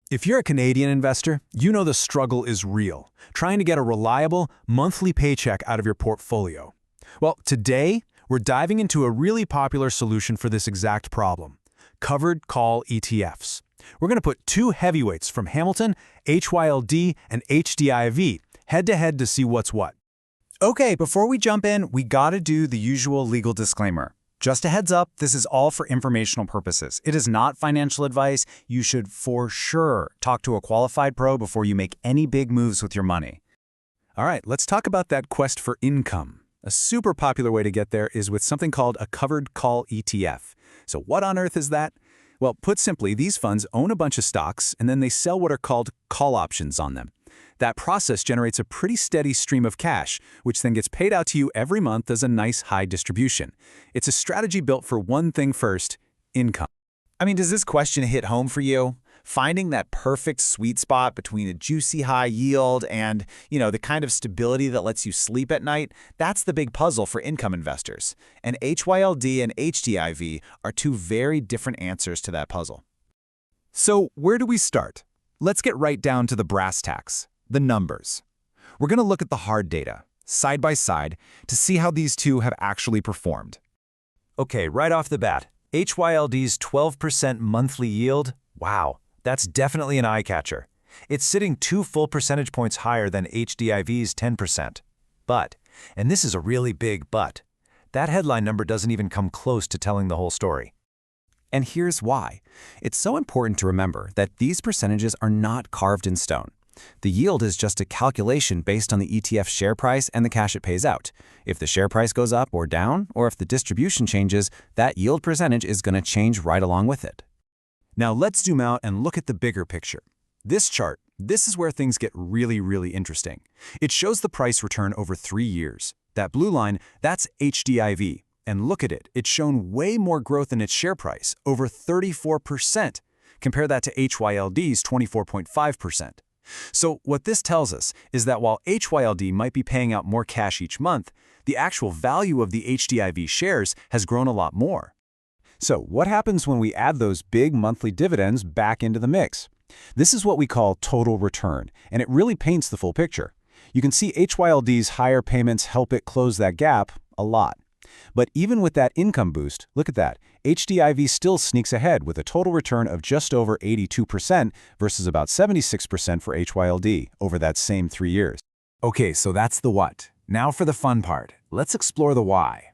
If you're a Canadian investor, you know the struggle is real, trying to get a reliable, monthly paycheck out of your portfolio. Well, today, we're diving into a really popular solution for this exact problem: covered call ETFs. We're going to put two heavyweights from Hamilton, HYLD and HDIV, head-to-head to see what's what. Okay, before we jump in, we gotta do the usual legal disclaimer. Just a heads up, this is all for informational purposes. It is not financial advice. You should for sure talk to a qualified pro before you make any big moves with your money. All right, let's talk about that quest for income. A super popular way to get there is with something called a covered call ETF. So what on earth is that? Well, put simply, these funds own a bunch of stocks and then they sell what are called call options on them. That process generates a pretty steady stream of cash, which then gets paid out to you every month as a nice high distribution. It's a strategy built for one thing first: income. I mean, does this question hit home for you? Finding that perfect sweet spot between a juicy high yield and, the kind of stability that lets you sleep at night, that's the big puzzle for income investors. And HYLD and HDIV are two very different answers to that puzzle. So where do we start? Let's get right down to the brass tacks. The numbers. We're going to look at the hard data, side by side, to see how these two have actually performed. Okay, right off the bat, HYLD's 12% monthly yield, wow, that's definitely an eye-catcher. It's sitting 2 full percentage points higher than HDIV's 10%. But, and this is a really big but, that headline number doesn't even come close to telling the whole story. And here's why. It's so important to remember that these percentages are not carved in stone. The yield is just a calculation based on the ETF share price and the cash it pays out. If the share price goes up or down, or if the distribution changes, that yield percentage is going to change right along with it. Now let's zoom out and look at the bigger picture. This chart, this is where things get really interesting. It shows the price return over 3 years. That blue line, that's HDIV. And look at it, it's shown way more growth in its share price, over 34%. Compare that to HYLD's 24.5%. So what this tells us is that while HYLD might be paying out more cash each month, the actual value of the HDIV shares has grown a lot more. So what happens when we add those big monthly dividends back into the mix? This is what we call total return, and it really paints the full picture. You can see HYLD's higher payments help it close that gap a lot. But even with that income boost, look at that, HDIV still sneaks ahead with a total return of just over 82% versus about 76% for HYLD over that same 3 years. Okay, so that's the what. Now for the fun part. Let's explore the why.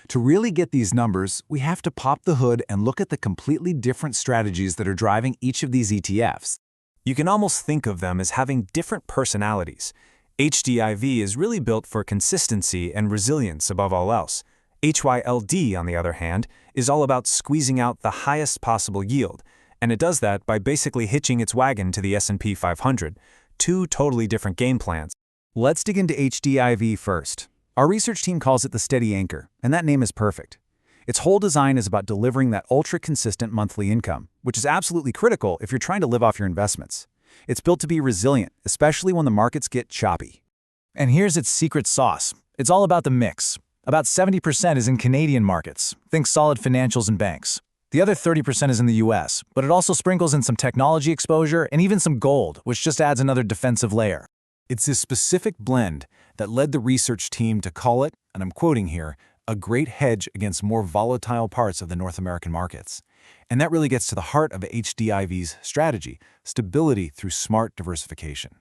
To really get these numbers, we have to pop the hood and look at the completely different strategies that are driving each of these ETFs. You can almost think of them as having different personalities. HDIV is really built for consistency and resilience above all else. HYLD, on the other hand, is all about squeezing out the highest possible yield, and it does that by basically hitching its wagon to the S&P 500, two totally different game plans. Let's dig into HDIV first. Our research team calls it the steady anchor, and that name is perfect. Its whole design is about delivering that ultra-consistent monthly income, which is absolutely critical if you're trying to live off your investments. It's built to be resilient, especially when the markets get choppy. And here's its secret sauce. It's all about the mix. About 70% is in Canadian markets. Think solid financials and banks. The other 30% is in the US, but it also sprinkles in some technology exposure and even some gold, which just adds another defensive layer. It's this specific blend that led the research team to call it, and I'm quoting here, a great hedge against more volatile parts of the North American markets. And that really gets to the heart of HDIV's strategy, stability through smart diversification.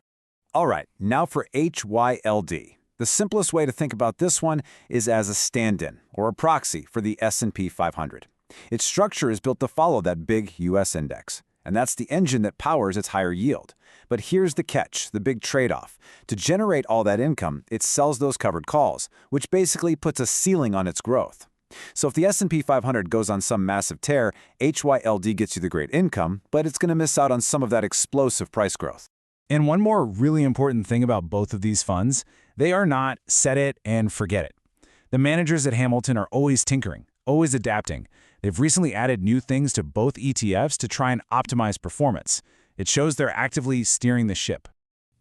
All right, now for HYLD. The simplest way to think about this one is as a stand-in, or a proxy, for the S&P 500. Its structure is built to follow that big U.S. index, and that's the engine that powers its higher yield. But here's the catch, the big trade-off. To generate all that income, it sells those covered calls, which basically puts a ceiling on its growth. So if the S&P 500 goes on some massive tear, HYLD gets you the great income, but it's going to miss out on some of that explosive price growth. And one more really important thing about both of these funds, they are not set it and forget it. The managers at Hamilton are always tinkering, always adapting. They've recently added new things to both ETFs to try and optimize performance. It shows they're actively steering the ship.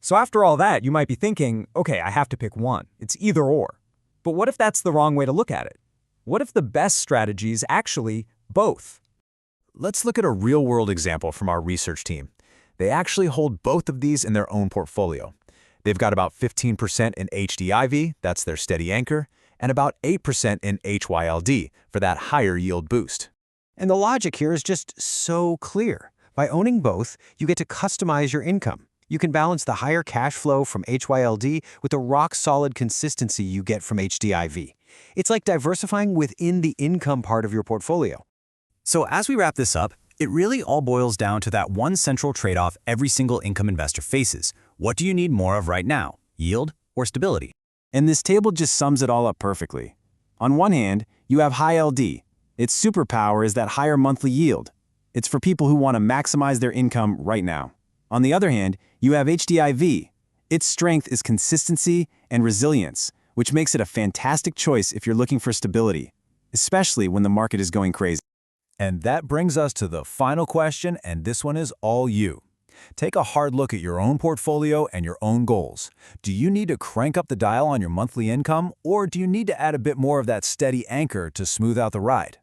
So after all that, you might be thinking, okay, I have to pick one. It's either or. But what if that's the wrong way to look at it? What if the best strategy is actually both? Let's look at a real-world example from our research team. They actually hold both of these in their own portfolio. They've got about 15% in HDIV, that's their steady anchor, and about 8% in HYLD for that higher yield boost. And the logic here is just so clear. By owning both, you get to customize your income. You can balance the higher cash flow from HYLD with the rock-solid consistency you get from HDIV. It's like diversifying within the income part of your portfolio. So as we wrap this up, it really all boils down to that one central trade-off every single income investor faces. What do you need more of right now, yield or stability? And this table just sums it all up perfectly. On one hand, you have HYLD. Its superpower is that higher monthly yield. It's for people who want to maximize their income right now. On the other hand, you have HDIV. Its strength is consistency and resilience, which makes it a fantastic choice if you're looking for stability, especially when the market is going crazy. And that brings us to the final question, and this one is all you. Take a hard look at your own portfolio and your own goals. Do you need to crank up the dial on your monthly income, or do you need to add a bit more of that steady anchor to smooth out the ride?